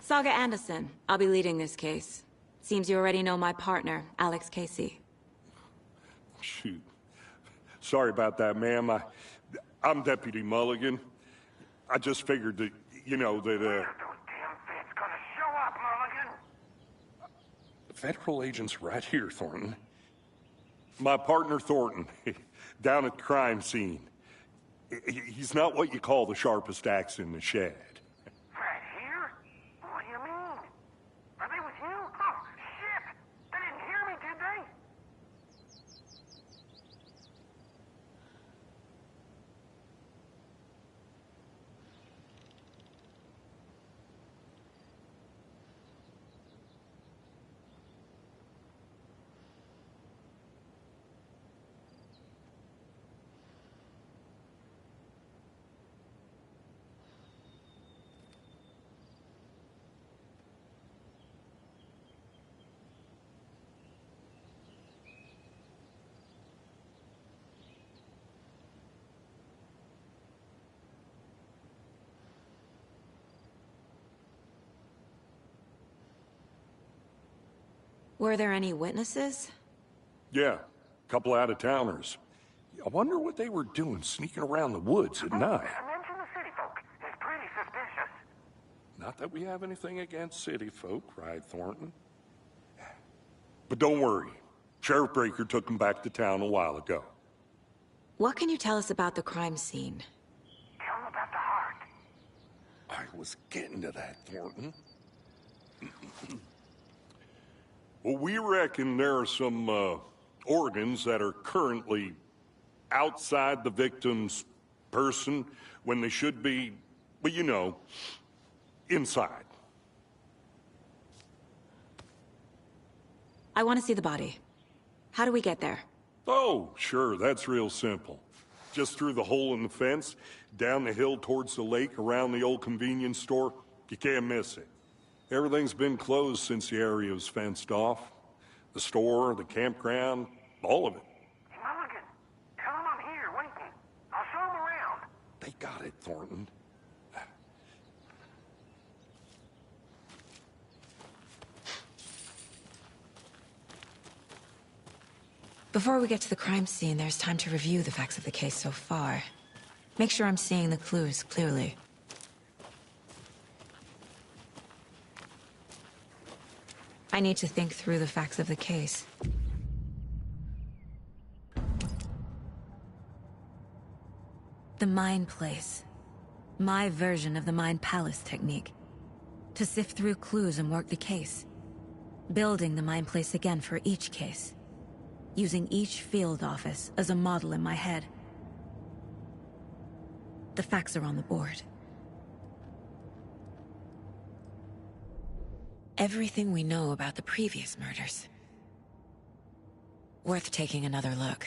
Saga Anderson. I'll be leading this case. Seems you already know my partner, Alex Casey. Shoot. Sorry about that, ma'am. I'm Deputy Mulligan. I just figured that, you know, that, Those damn feds gonna show up, Mulligan! Federal agent's right here, Thornton. My partner, Thornton, down at the crime scene. He's not what you call the sharpest axe in the shed. Right here? What do you mean? Are they with you? Oh, shit! They didn't hear me, did they? Were there any witnesses? Yeah, a couple out-of-towners. I wonder what they were doing sneaking around the woods at night. Mention the city folk. It's pretty suspicious. Not that we have anything against city folk, right, Thornton? But don't worry. Sheriff Breaker took them back to town a while ago. What can you tell us about the crime scene? Tell them about the heart. I was getting to that, Thornton. Well, we reckon there are some organs that are currently outside the victim's person when they should be, well, you know, inside. I want to see the body. How do we get there? Oh, sure, that's real simple. Just through the hole in the fence, down the hill towards the lake, around the old convenience store. You can't miss it. Everything's been closed since the area was fenced off. The store, the campground, all of it. Hey, Mulligan, tell them I'm here, waiting. I'll show them around. They got it, Thornton. Before we get to the crime scene, there's time to review the facts of the case so far. Make sure I'm seeing the clues clearly. I need to think through the facts of the case. The Mind Place. My version of the Mind Palace technique. To sift through clues and work the case. Building the Mind Place again for each case. Using each field office as a model in my head. The facts are on the board. Everything we know about the previous murders. Worth taking another look.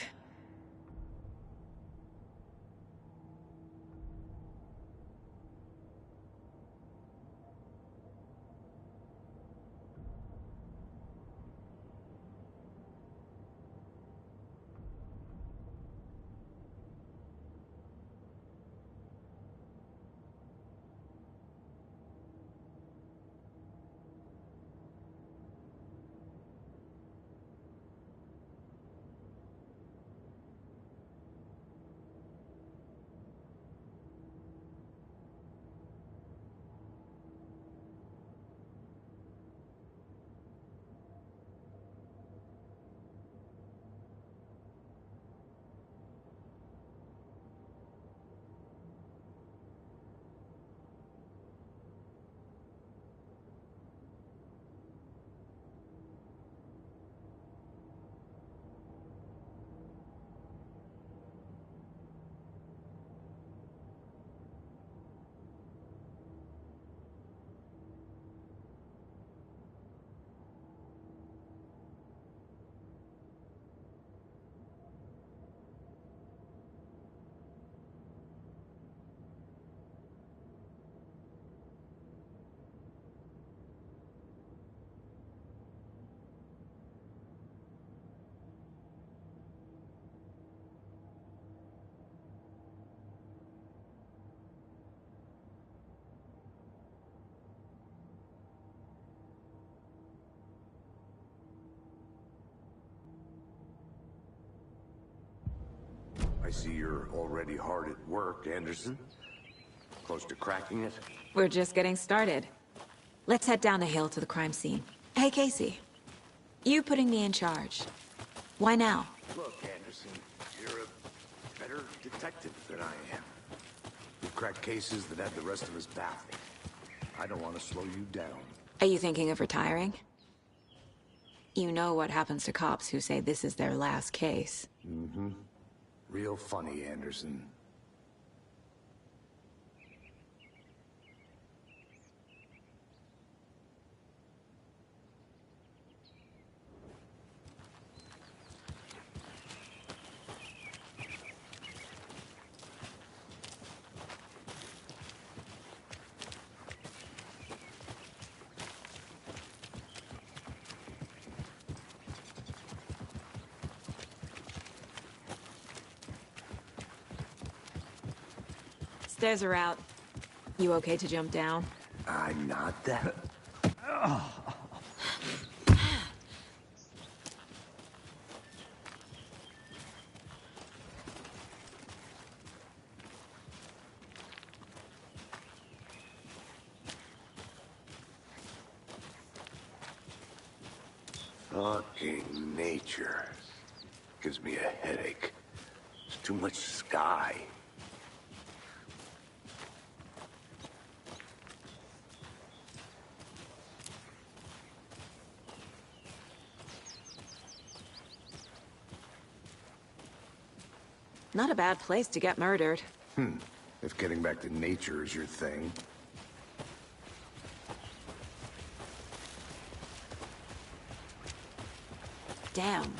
I see you're already hard at work, Anderson. Close to cracking it? We're just getting started. Let's head down the hill to the crime scene. Hey, Casey. You putting me in charge. Why now? Look, Anderson, you're a better detective than I am. You crack cases that have the rest of us baffled. I don't want to slow you down. Are you thinking of retiring? You know what happens to cops who say this is their last case. Mm-hmm. Real funny, Anderson. Stairs are out. You okay to jump down? I'm not that... Fucking nature. Gives me a headache. There's too much sky. Not a bad place to get murdered. If getting back to nature is your thing. Damn.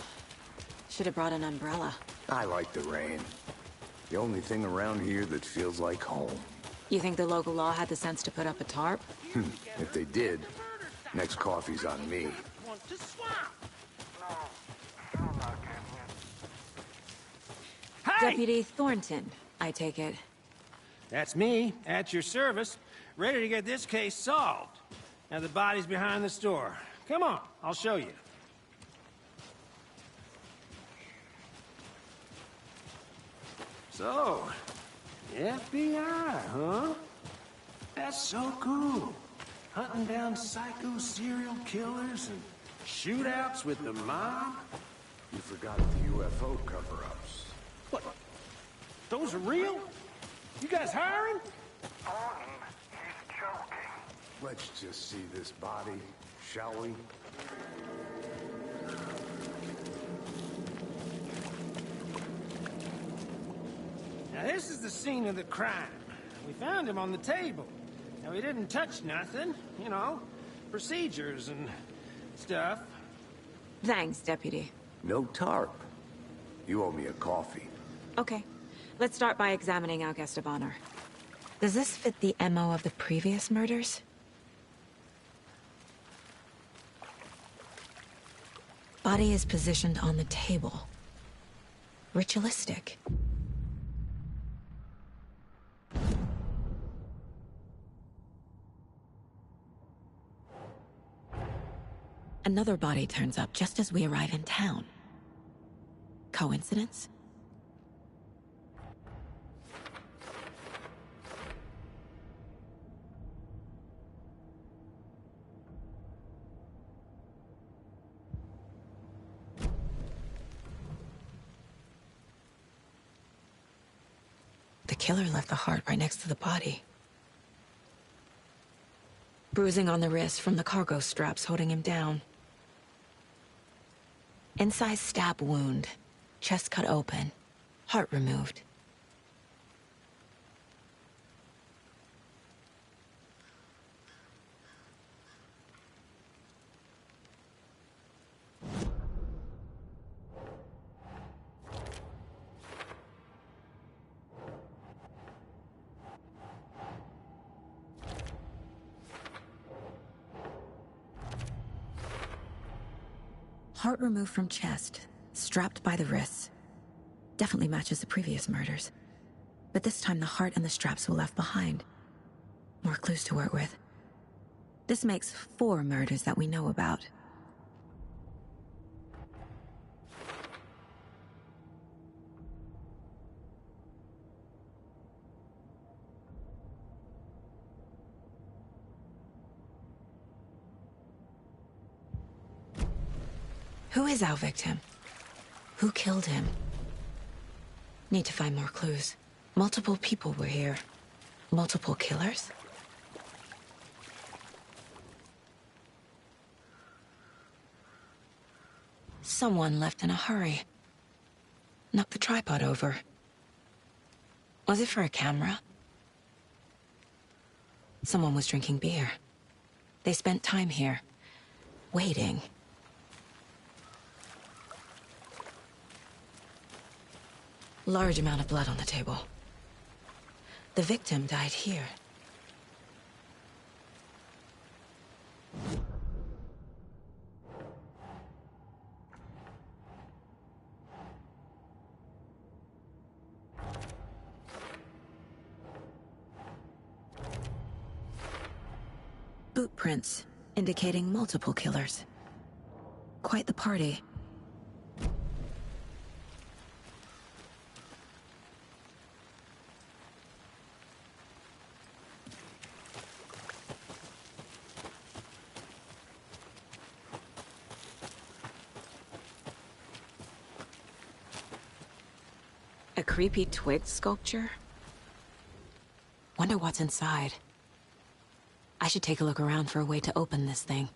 Should have brought an umbrella. I like the rain. The only thing around here that feels like home. You think the local law had the sense to put up a tarp? If they did, next coffee's on me. Want to swap? No, I'm not getting it. Hey! Deputy Thornton, I take it. That's me, at your service, ready to get this case solved. Now the body's behind the store. Come on, I'll show you. So, the FBI, huh? That's so cool. Hunting down psycho serial killers and shootouts with the mob? You forgot the UFO cover-ups. What? Those are real? You guys hiring? Thornton, he's joking. Let's just see this body, shall we? Now this is the scene of the crime. We found him on the table. Now he didn't touch nothing, you know, procedures and stuff. Thanks, Deputy. No tarp. You owe me a coffee. Okay. Let's start by examining our guest of honor. Does this fit the MO of the previous murders? Body is positioned on the table. Ritualistic. Another body turns up just as we arrive in town. Coincidence? The killer left the heart right next to the body. Bruising on the wrist from the cargo straps holding him down. Incised stab wound. Chest cut open. Heart removed. Heart removed from chest, strapped by the wrists. Definitely matches the previous murders. But this time the heart and the straps were left behind. More clues to work with. This makes 4 murders that we know about. Who is our victim? Who killed him? Need to find more clues. Multiple people were here. Multiple killers? Someone left in a hurry. Knocked the tripod over. Was it for a camera? Someone was drinking beer. They spent time here, waiting. Large amount of blood on the table. The victim died here. Boot prints, indicating multiple killers. Quite the party. A creepy twig sculpture? Wonder what's inside. I should take a look around for a way to open this thing.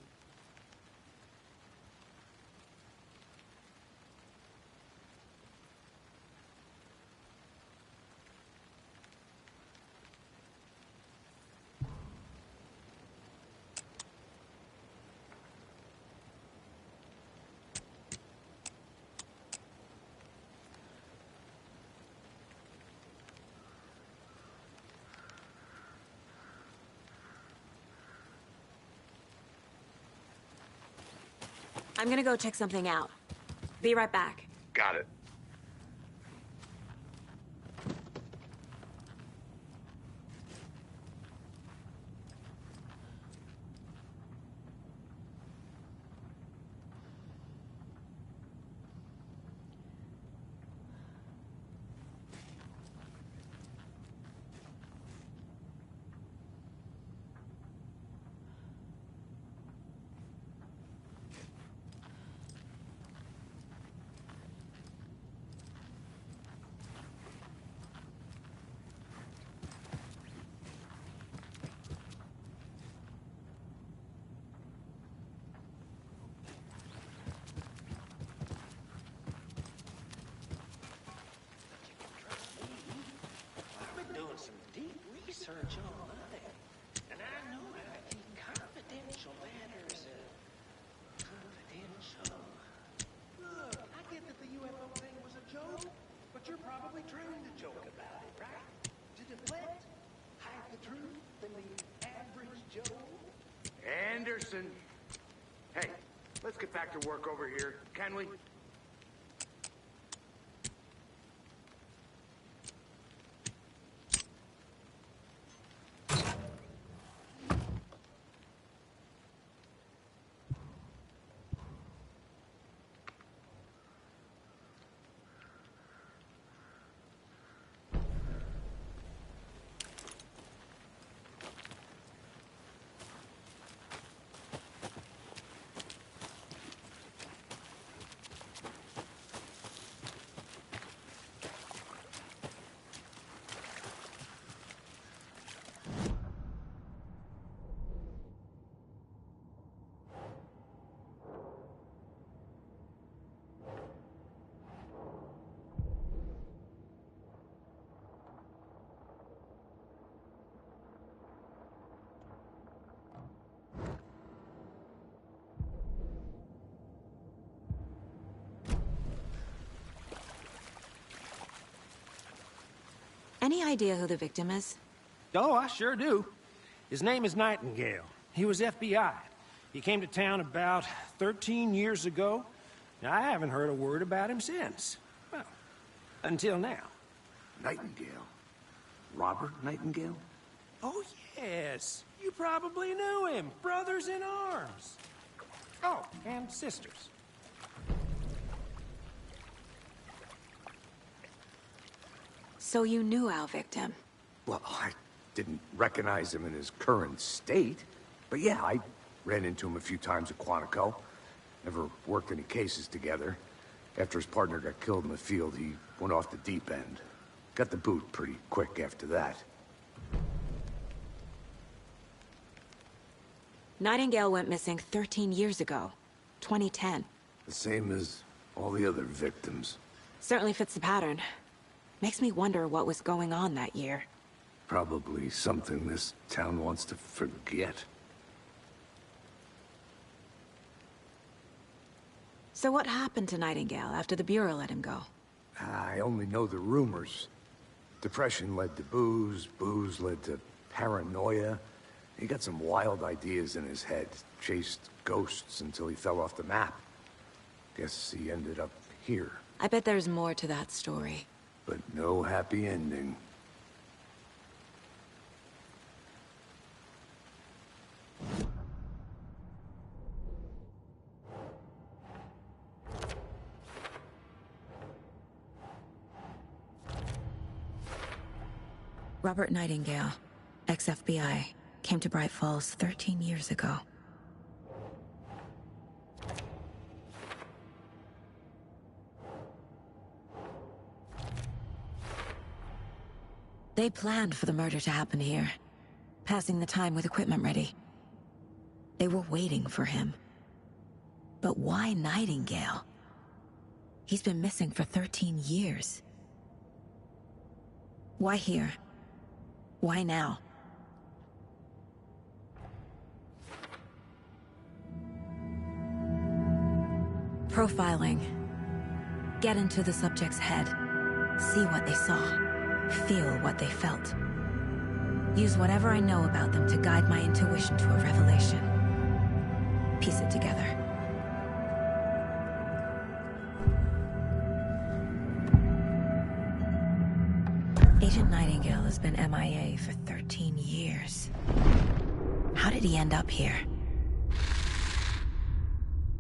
I'm gonna go check something out. Be right back. Got it. Some deep research online, and I know how to keep confidential matters confidential. Look, I get that the UFO thing was a joke, but you're probably trying to joke about it, right? To deflect, hide the truth from the average Joe. Anderson. Hey, let's get back to work over here, can we? Any idea who the victim is? Oh, I sure do. His name is Nightingale. He was FBI. He came to town about 13 years ago. Now, I haven't heard a word about him since. Well, until now. Nightingale? Robert Nightingale? Oh, yes. You probably knew him. Brothers in arms. Oh, and sisters. So you knew our victim? Well, I didn't recognize him in his current state. But yeah, I ran into him a few times at Quantico. Never worked any cases together. After his partner got killed in the field, he went off the deep end. Got the boot pretty quick after that. Nightingale went missing 13 years ago. 2010. The same as all the other victims. Certainly fits the pattern. Makes me wonder what was going on that year. Probably something this town wants to forget. So what happened to Nightingale after the Bureau let him go? I only know the rumors. Depression led to booze, booze led to paranoia. He got some wild ideas in his head, chased ghosts until he fell off the map. Guess he ended up here, I bet there's more to that story. but no happy ending. Robert Nightingale, ex-FBI, came to Bright Falls 13 years ago. They planned for the murder to happen here, passing the time with equipment ready. They were waiting for him. But why Nightingale? He's been missing for 13 years. Why here? Why now? Profiling. Get into the subject's head. See what they saw. Feel what they felt. Use whatever I know about them to guide my intuition to a revelation. Piece it together. Agent Nightingale has been MIA for 13 years. How did he end up here?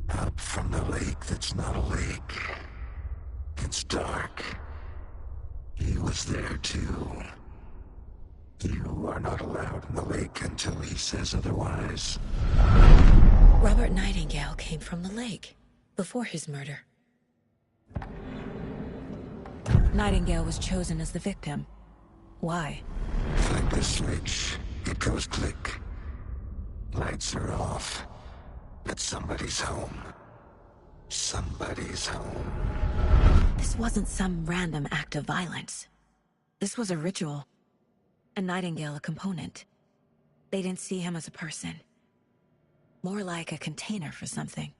Up from the lake that's not a lake. It's dark. He was there too. You are not allowed in the lake until he says otherwise. Robert Nightingale came from the lake, before his murder. Nightingale was chosen as the victim. Why? Flick the switch, it goes click. Lights are off. But somebody's home. Somebody's home. This wasn't some random act of violence. This was a ritual. And Nightingale a component. They didn't see him as a person. More like a container for something.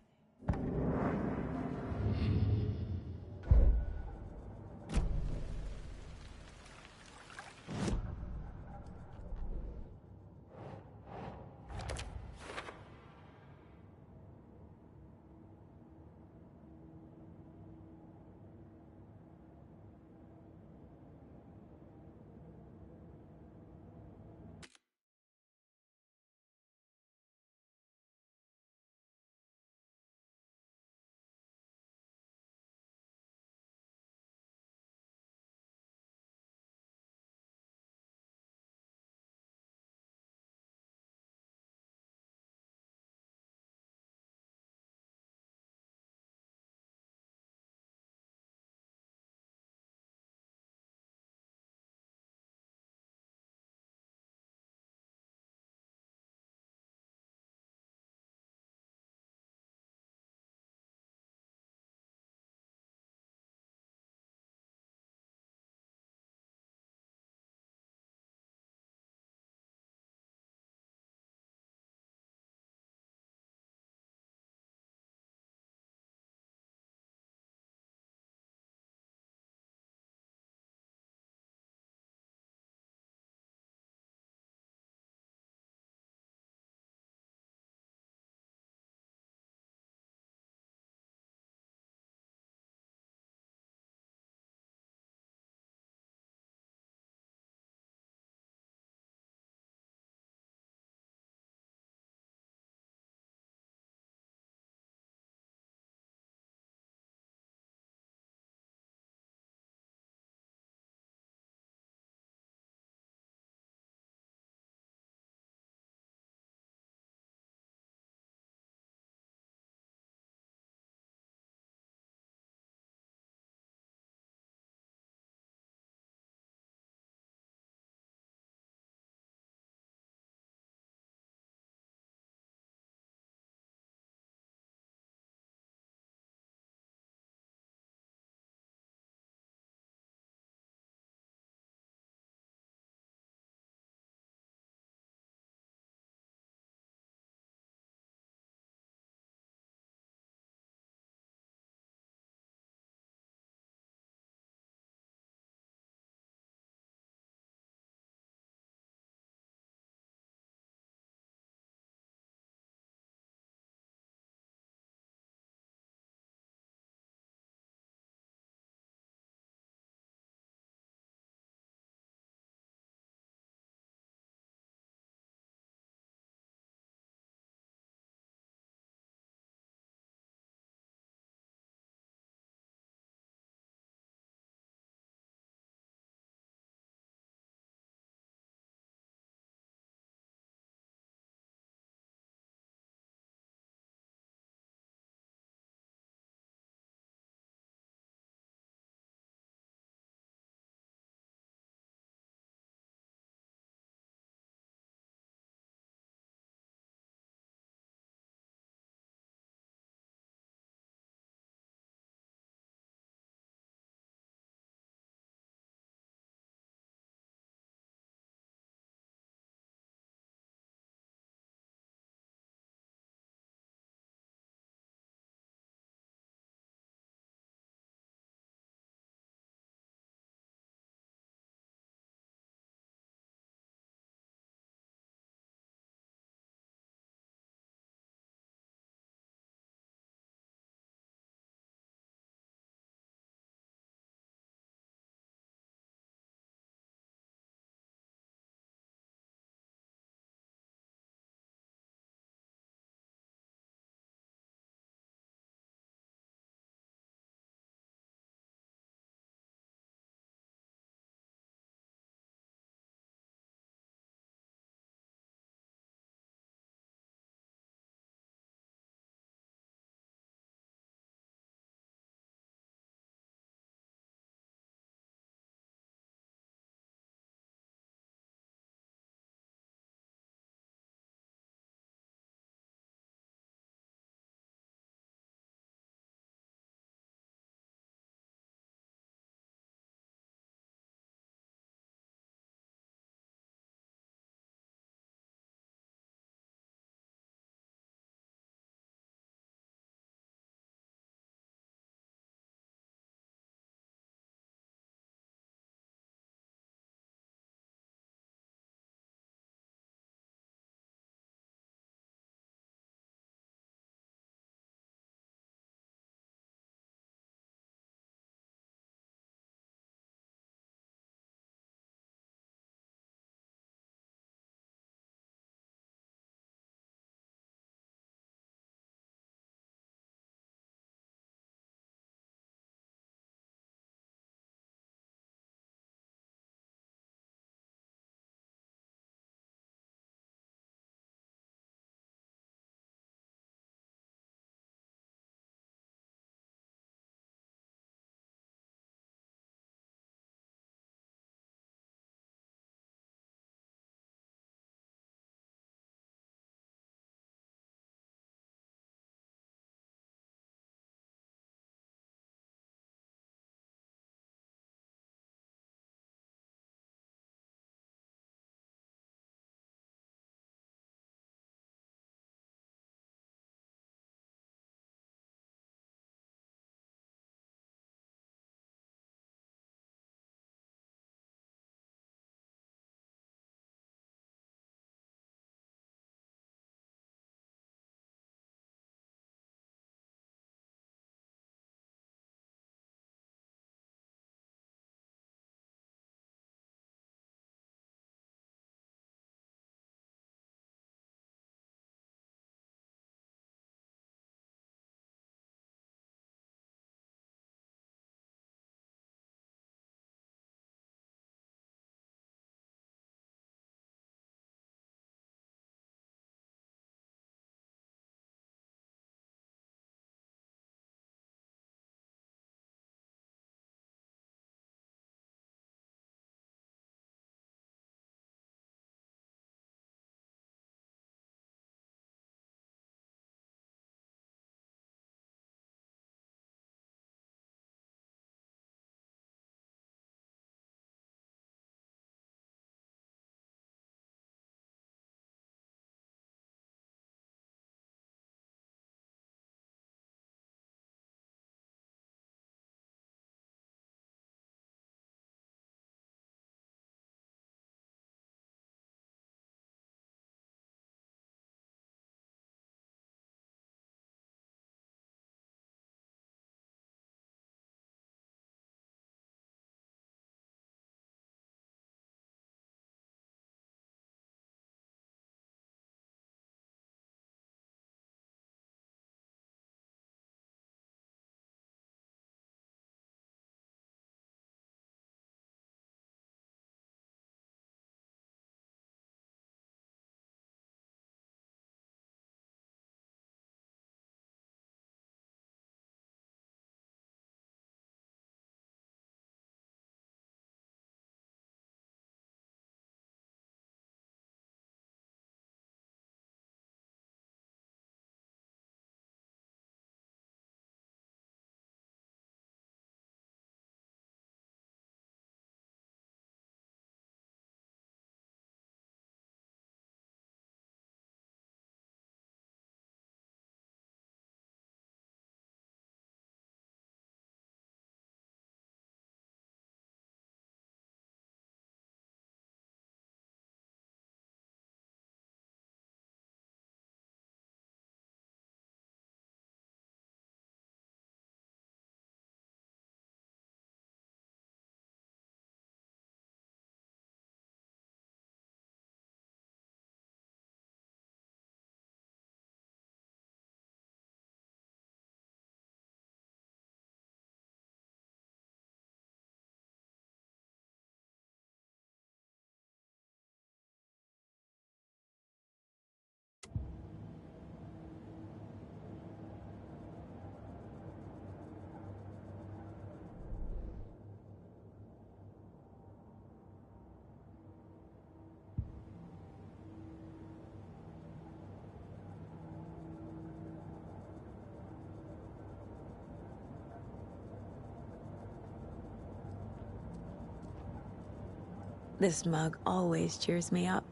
This mug always cheers me up.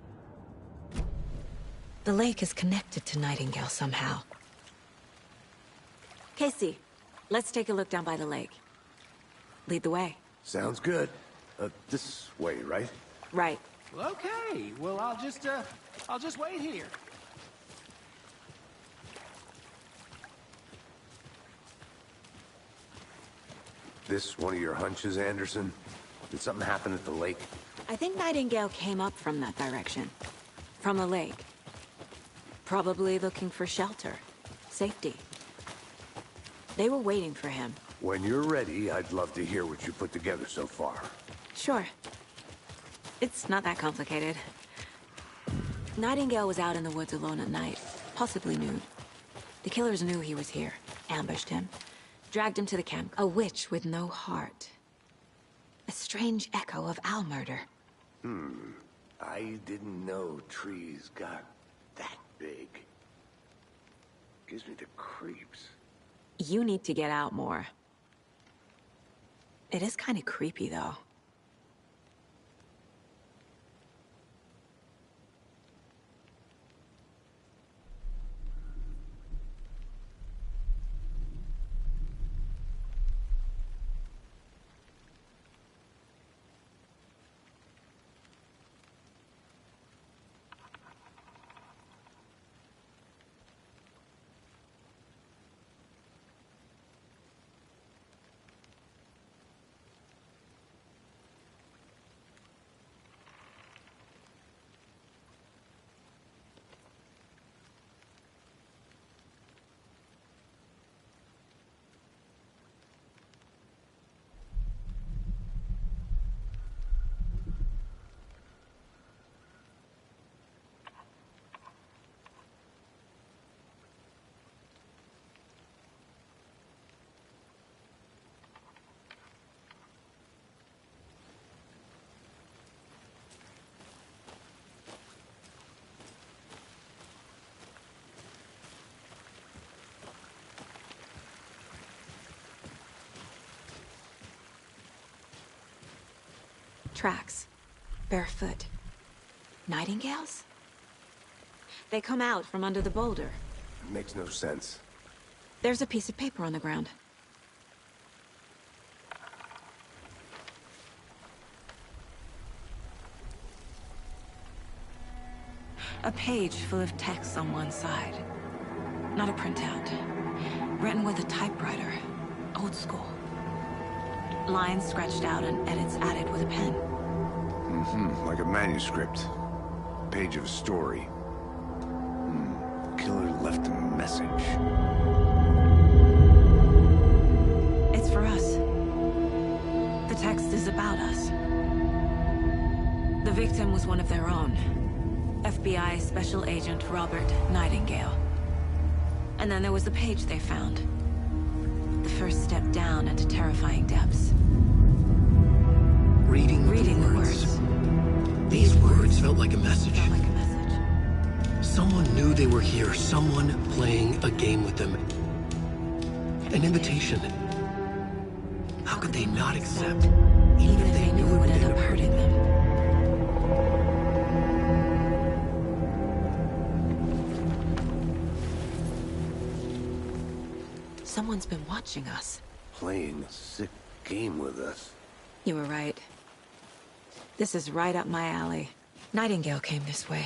The lake is connected to Nightingale somehow. Casey, let's take a look down by the lake. Lead the way. Sounds good. This way, right? Right. Well, okay. Well, I'll just wait here. This one of your hunches, Anderson? Did something happen at the lake? I think Nightingale came up from that direction. From the lake. Probably looking for shelter. Safety. They were waiting for him. When you're ready, I'd love to hear what you put together so far. Sure. It's not that complicated. Nightingale was out in the woods alone at night, possibly nude. The killers knew he was here, ambushed him, dragged him to the camp. A witch with no heart. A strange echo of owl murder. I didn't know trees got that big. Gives me the creeps. You need to get out more. It is kind of creepy, though. Tracks. Barefoot. Nightingales? They come out from under the boulder. Makes no sense. There's a piece of paper on the ground. A page full of text on one side. Not a printout. Written with a typewriter. Old school. Lines scratched out and edits added with a pen. Like a manuscript. Page of a story. Killer left a message. It's for us. The text is about us. The victim was one of their own. FBI Special Agent Robert Nightingale. And then there was the page they found. The first step down into terrifying depths. Reading the words. These words felt like a message. Felt like a message. Someone knew they were here, someone playing a game with them. An invitation. How could they not accept, Even if they knew it would end up hurting them. Someone's been watching us. Playing a sick game with us. You were right. This is right up my alley. Nightingale came this way.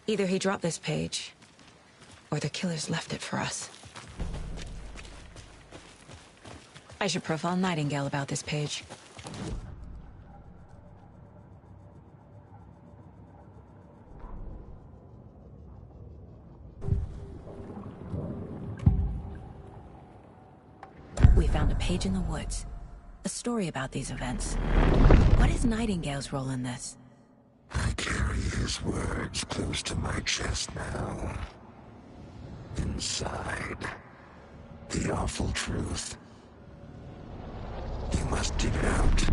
Either he dropped this page, or the killers left it for us. I should profile Nightingale about this page. We found a page in the woods. A story about these events. What is Nightingale's role in this? I carry his words close to my chest now. Inside, the awful truth. You must dig it out.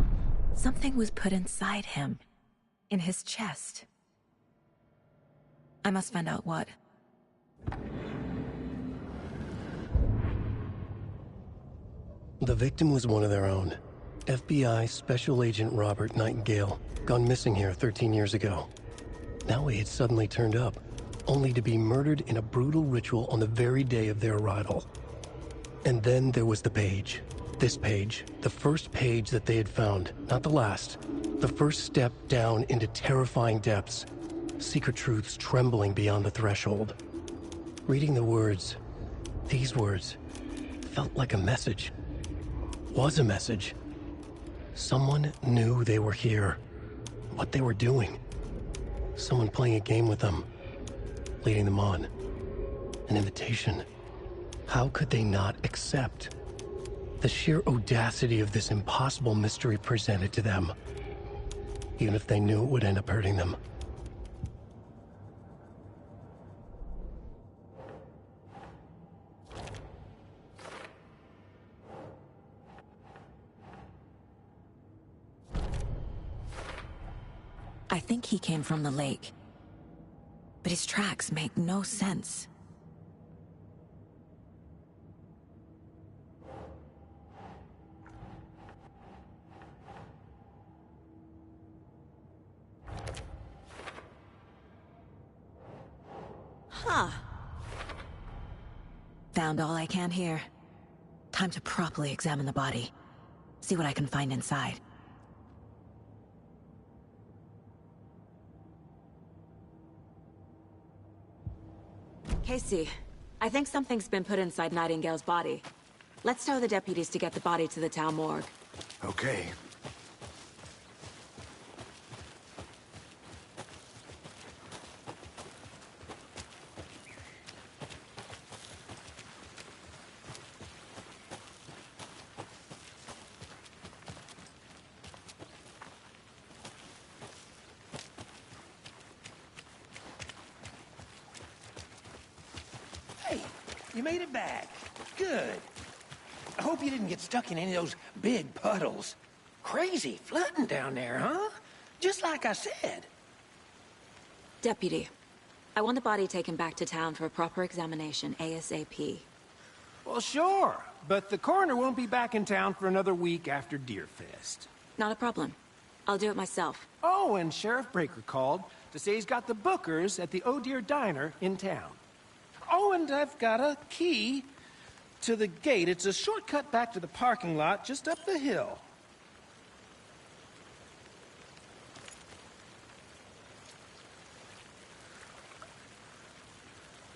Something was put inside him. In his chest. I must find out what. The victim was one of their own. FBI Special Agent Robert Nightingale, gone missing here 13 years ago. Now he had suddenly turned up, only to be murdered in a brutal ritual on the very day of their arrival. And then there was the page. This page, the first page that they had found, not the last. The first step down into terrifying depths. Secret truths trembling beyond the threshold. Reading the words, these words, felt like a message. Was a message. Someone knew they were here. What they were doing. Someone playing a game with them. Leading them on. An invitation. How could they not accept? The sheer audacity of this impossible mystery presented to them. Even if they knew it would end up hurting them. I think he came from the lake. But his tracks make no sense. Huh. Found all I can here. Time to properly examine the body. See what I can find inside. Casey, I think something's been put inside Nightingale's body. Let's tell the deputies to get the body to the town morgue. Okay. Hey, you made it back. Good. I hope you didn't get stuck in any of those big puddles. Crazy flooding down there, huh? Just like I said. Deputy, I want the body taken back to town for a proper examination, ASAP. Well, sure. But the coroner won't be back in town for another week after Deerfest. Not a problem. I'll do it myself. Oh, and Sheriff Breaker called to say he's got the Bookers at the Oh Deer Diner in town. Oh, and I've got a key to the gate. It's a shortcut back to the parking lot just up the hill.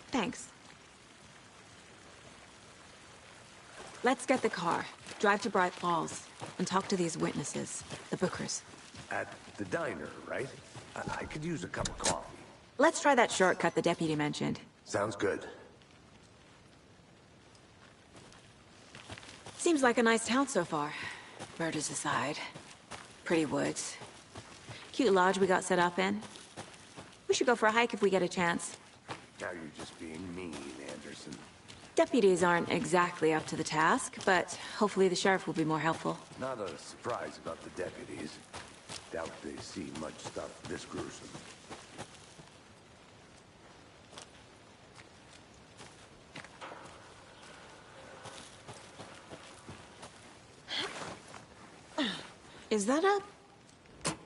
Thanks. Let's get the car, drive to Bright Falls, and talk to these witnesses, the Bookers. At the diner, right? I could use a cup of coffee. Let's try that shortcut the deputy mentioned. Sounds good. Seems like a nice town so far. Murders aside. Pretty woods. Cute lodge we got set up in. We should go for a hike if we get a chance. Now you're just being mean, Anderson. Deputies aren't exactly up to the task, but hopefully the sheriff will be more helpful. Not a surprise about the deputies. Doubt they see much stuff this gruesome. Is that a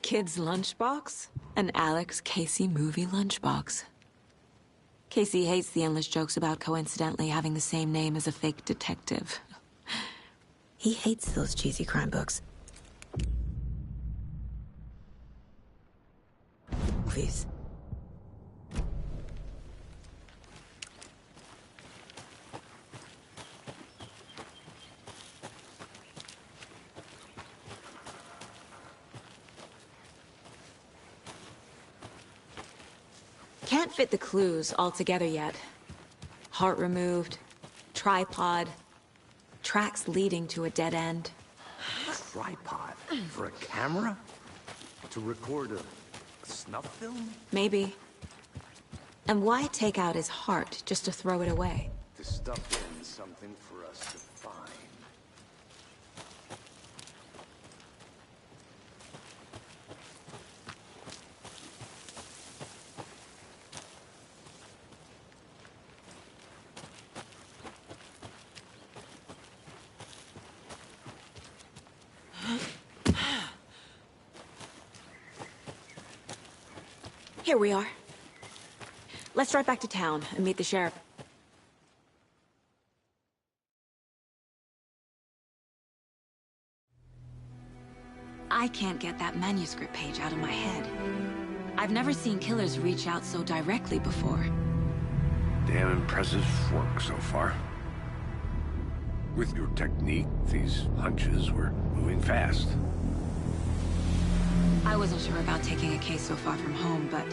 kid's lunchbox? An Alex Casey movie lunchbox. Casey hates the endless jokes about coincidentally having the same name as a fake detective. He hates those cheesy crime books. Movies. Can't fit the clues all together yet. Heart removed, tripod, tracks leading to a dead end. Tripod? For a camera? To record a snuff film? Maybe. And why take out his heart just to throw it away? To stuff in something for us to find. Here we are. Let's drive back to town and meet the sheriff. I can't get that manuscript page out of my head. I've never seen killers reach out so directly before. Damn impressive work so far. With your technique, these hunches were moving fast. I wasn't sure about taking a case so far from home, but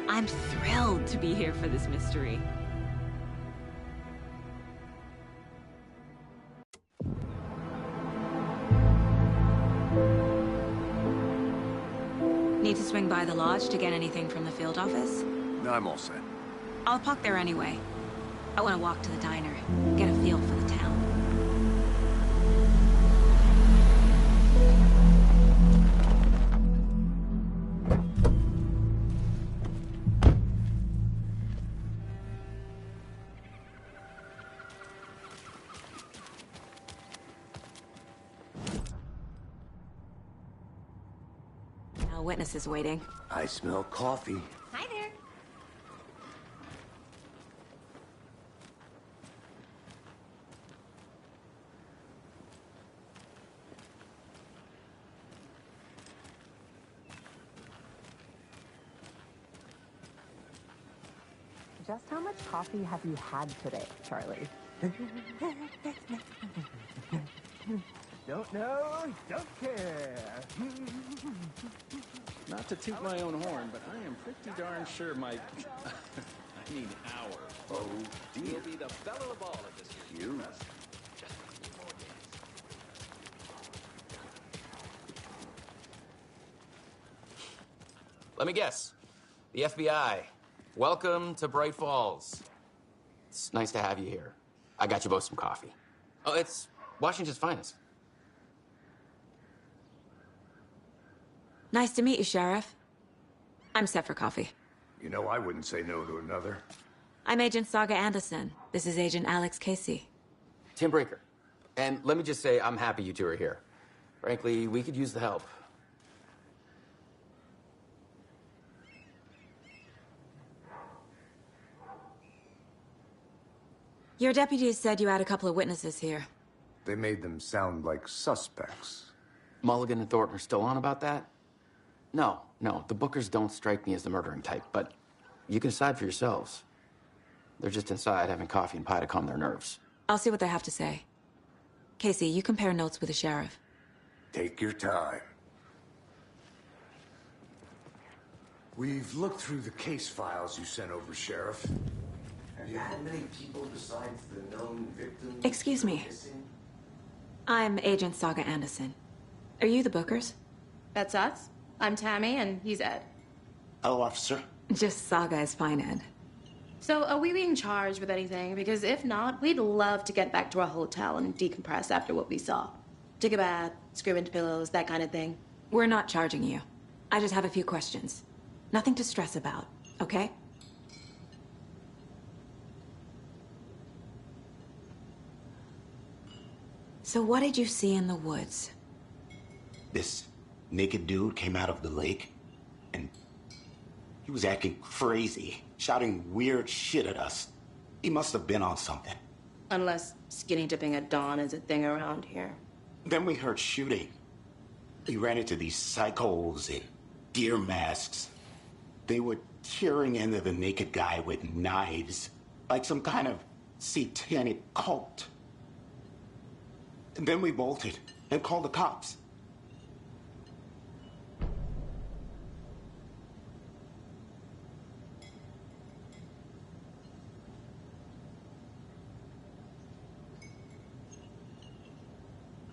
I'm thrilled to be here for this mystery. Need to swing by the lodge to get anything from the field office? No, I'm all set. I'll park there anyway. I want to walk to the diner, get a feel for the town. Now witnesses waiting. I smell coffee. Hi there. Just how much coffee have you had today, Charlie? Don't know, don't care. Not to toot my own horn, but I am pretty darn sure my... I mean our... Oh, dear. will be the belle of all at this year's You. fest. Just a few more days. Let me guess. The FBI. Welcome to Bright Falls. It's nice to have you here. I got you both some coffee. Oh, it's Washington's finest. Nice to meet you, Sheriff. I'm set for coffee. You know, I wouldn't say no to another. I'm Agent Saga Anderson. This is Agent Alex Casey. Tim Breaker. And let me just say, I'm happy you two are here. Frankly, we could use the help. Your deputies said you had a couple of witnesses here. They made them sound like suspects. Mulligan and Thornton are still on about that? No, the Bookers don't strike me as the murdering type, but you can decide for yourselves. They're just inside having coffee and pie to calm their nerves. I'll see what they have to say. Casey, you compare notes with the sheriff. Take your time. We've looked through the case files you sent over, Sheriff. Have you had many people besides the known victims? Excuse me. I'm Agent Saga Anderson. Are you the Bookers? That's us. I'm Tammy, and he's Ed. Hello, officer. Just Saga is fine, Ed. So, are we being charged with anything? Because if not, we'd love to get back to our hotel and decompress after what we saw. Take a bath, scream into pillows, that kind of thing. We're not charging you. I just have a few questions. Nothing to stress about, okay? So what did you see in the woods? This naked dude came out of the lake, and he was acting crazy, shouting weird shit at us. He must have been on something. Unless skinny dipping at dawn is a thing around here. Then we heard shooting. We ran into these psychos in deer masks. They were tearing into the naked guy with knives, like some kind of satanic cult. And then we bolted and called the cops.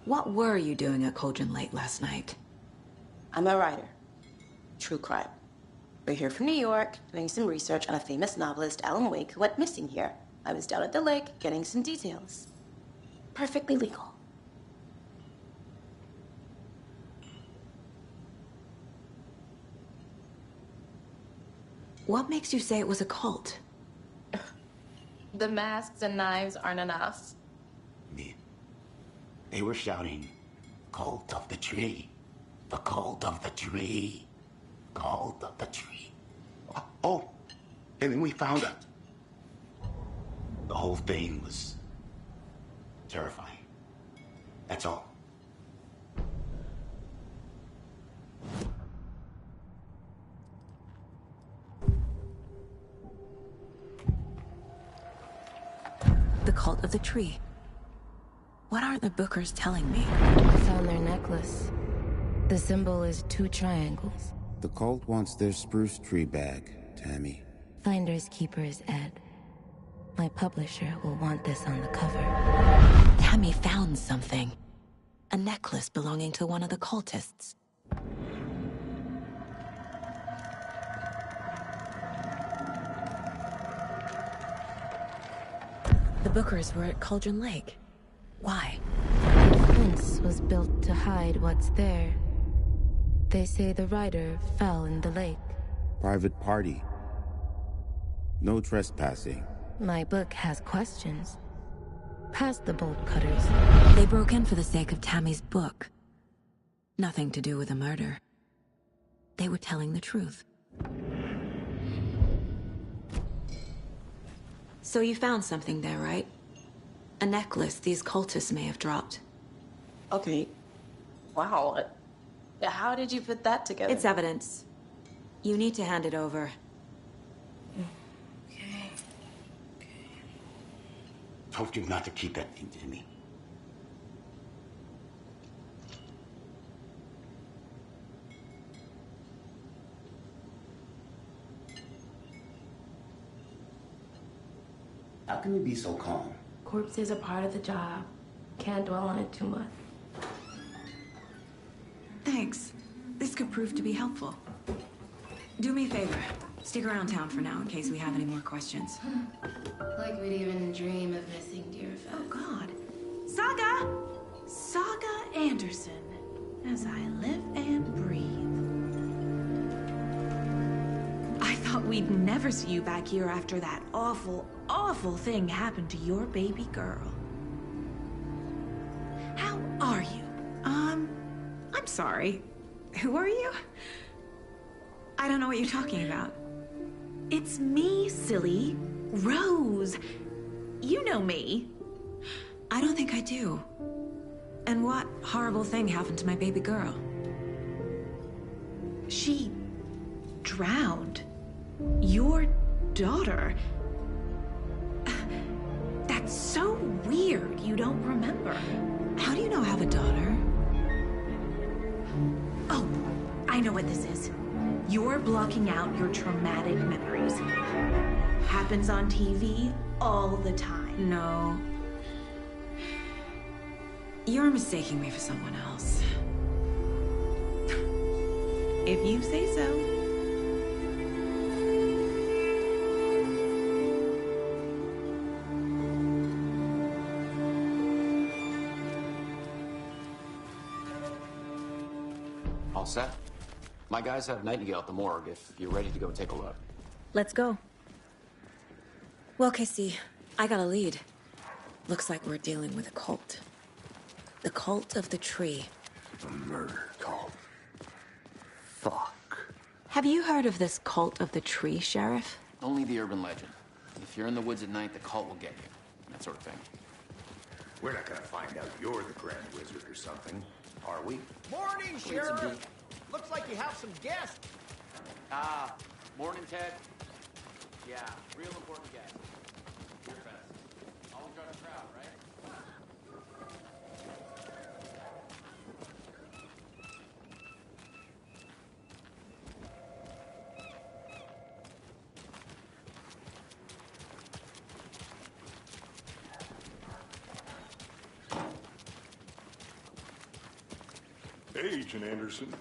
What were you doing at Cauldron Lake last night? I'm a writer. True crime. We're here from New York, doing some research on a famous novelist, Alan Wake, who went missing here. I was down at the lake, getting some details. Perfectly legal. What makes you say it was a cult? The masks and knives aren't enough. They were shouting, "Cult of the tree, the cult of the tree, cult of the tree," Oh, and then we found her. The whole thing was terrifying. That's all. The cult of the tree. What are the Bookers telling me? I found their necklace. The symbol is 2 triangles. The cult wants their spruce tree back, Tammy. Finders keepers, Ed. My publisher will want this on the cover. Tammy found something. A necklace belonging to one of the cultists. The Bookers were at Cauldron Lake. Why? The fence was built to hide what's there. They say the rider fell in the lake. Private party. No trespassing. My book has questions. Past the bolt cutters. They broke in for the sake of Tammy's book. Nothing to do with a murder. They were telling the truth. So you found something there, right? A necklace these cultists may have dropped. Okay. Wow. How did you put that together? It's evidence. You need to hand it over. Okay. Told you not to keep that thing to me. How can you be so calm? Corpses are part of the job. Can't dwell on it too much. Thanks. This could prove to be helpful. Do me a favor. Stick around town for now in case we have any more questions. Like we'd even dream of missing Deerfest. Oh, God. Saga! Saga Anderson. As I live and breathe. I thought we'd never see you back here after that awful, awful thing happened to your baby girl. How are you? I'm sorry. Who are you? I don't know what you're talking about. It's me, silly. Rose. You know me. I don't think I do. And what horrible thing happened to my baby girl? She drowned. Your daughter. That's so weird you don't remember. How do you know I have a daughter? Oh, I know what this is. You're blocking out your traumatic memories. Happens on TV all the time. No. You're mistaking me for someone else. If you say so. All set? My guys have Nightingale at the morgue if you're ready to go take a look. Let's go. Well, Casey, I got a lead. Looks like we're dealing with a cult. The cult of the tree. A murder cult. Fuck. Have you heard of this cult of the tree, Sheriff? Only the urban legend. If you're in the woods at night, the cult will get you. That sort of thing. We're not gonna find out you're the Grand Wizard or something, are we? Morning, Sheriff! Looks like you have some guests. Morning, Ted. Yeah, real important guest. Your best. Always got a crowd, right? Hey, Agent Anderson.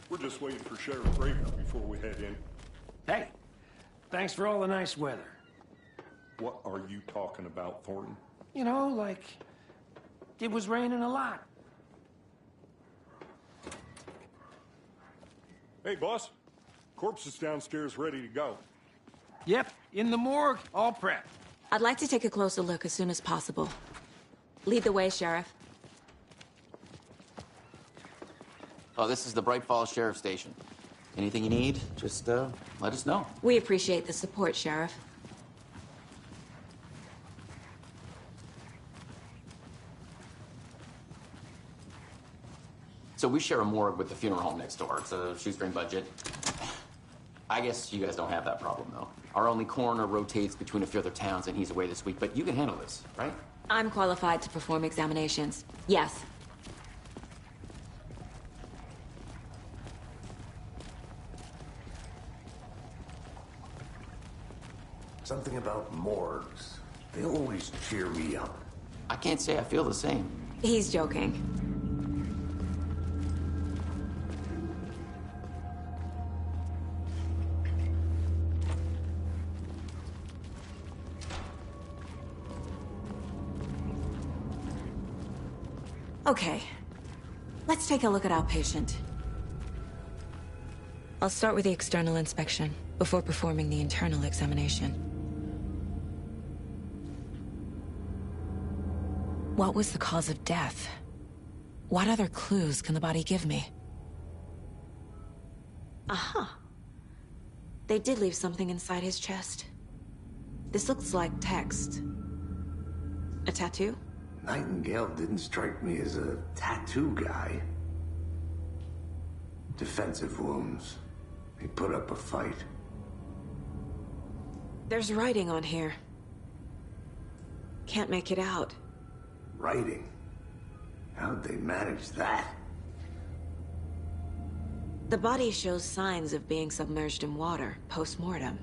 We're just waiting for Sheriff Raker before we head in. Hey, thanks for all the nice weather. What are you talking about, Thornton? You know, like, it was raining a lot. Hey, boss. Corpse is downstairs ready to go. Yep, in the morgue, all prepped. I'd like to take a closer look as soon as possible. Lead the way, Sheriff. Oh, this is the Bright Falls Sheriff Station. Anything you need, just let us know. We appreciate the support, Sheriff. So we share a morgue with the funeral home next door. It's a shoestring budget. I guess you guys don't have that problem, though. Our only coroner rotates between a few other towns, and he's away this week. But you can handle this, right? I'm qualified to perform examinations. Yes. Something about morgues. They always cheer me up. I can't say I feel the same. He's joking. Okay. Let's take a look at our patient. I'll start with the external inspection before performing the internal examination. What was the cause of death? What other clues can the body give me? Aha. They did leave something inside his chest. This looks like text. A tattoo? Nightingale didn't strike me as a tattoo guy. Defensive wounds. He put up a fight. There's writing on here. Can't make it out. Writing? How'd they manage that? The body shows signs of being submerged in water post-mortem.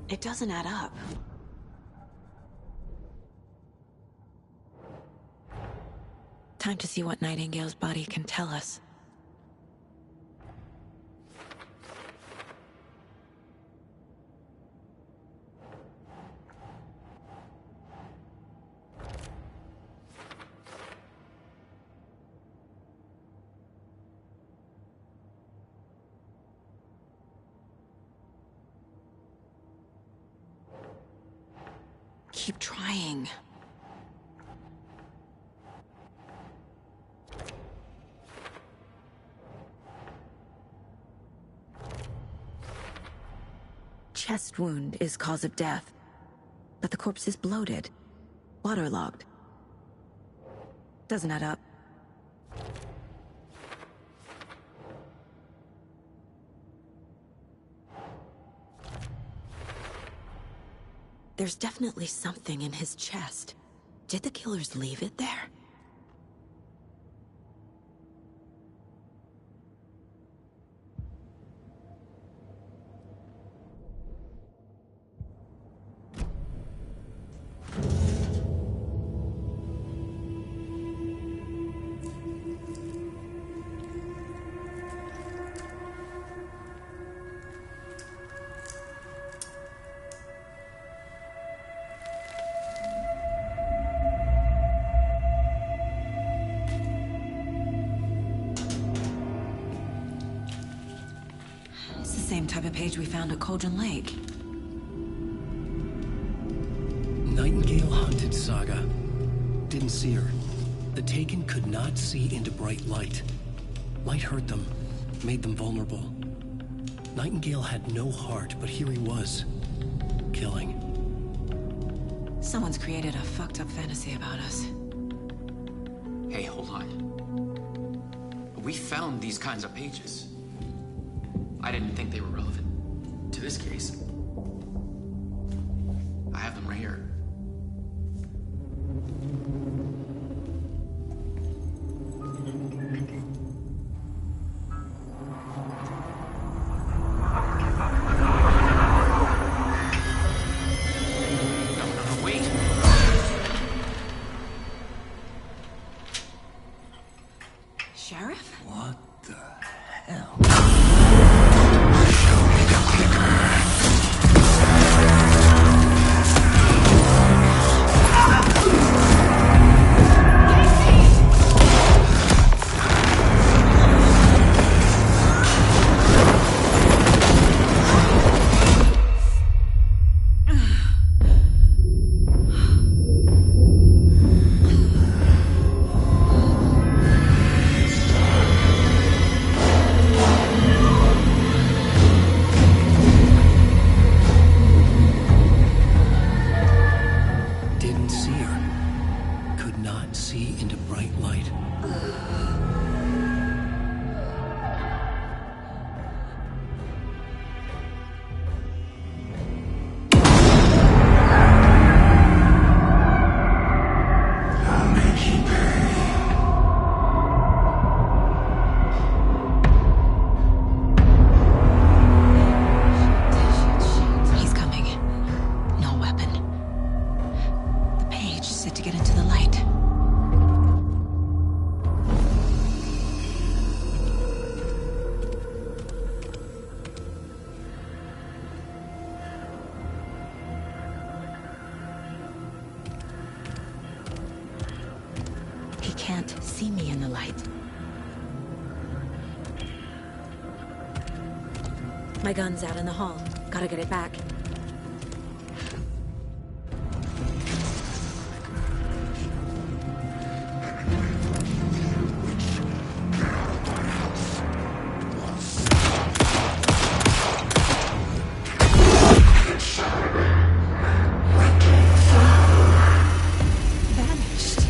It doesn't add up. Time to see what Nightingale's body can tell us. Keep trying. Chest wound is cause of death, but the corpse is bloated, waterlogged. Doesn't add up. There's definitely something in his chest. Did the killers leave it there? Same type of page we found at Cauldron Lake. Nightingale hunted Saga. Didn't see her. The Taken could not see into bright light. Light hurt them, made them vulnerable. Nightingale had no heart, but here he was, killing. Someone's created a fucked up fantasy about us. Hey, hold on. We found these kinds of pages. I didn't think they were relevant to this case. I have them right here. No, wait. Sheriff? What the hell? to get into the light. He can't see me in the light. My gun's out in the hall. Gotta get it back. Vanished.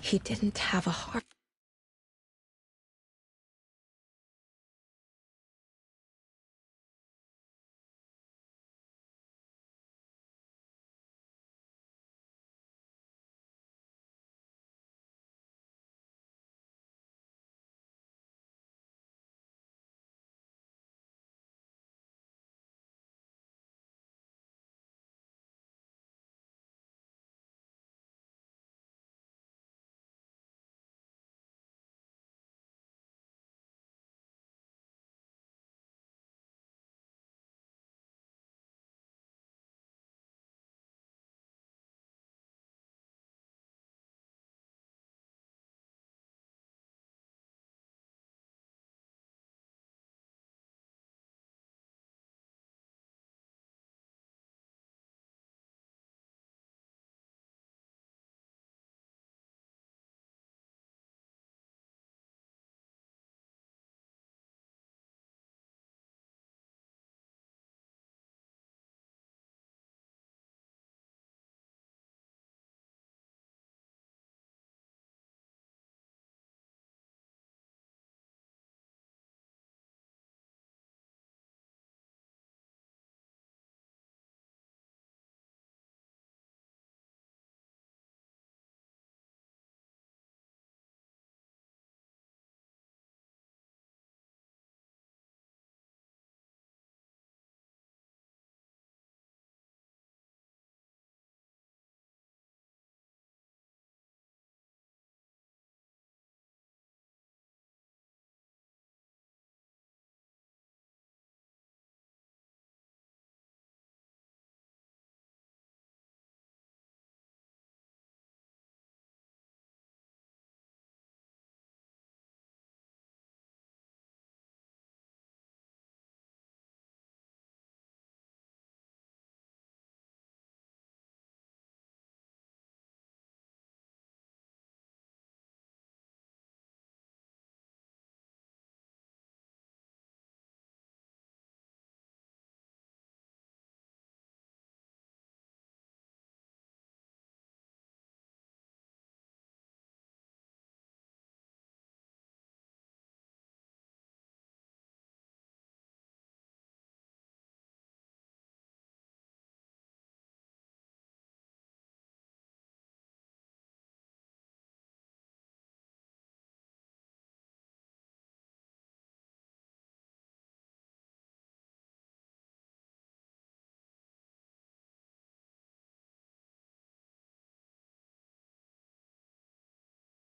He didn't have a heart.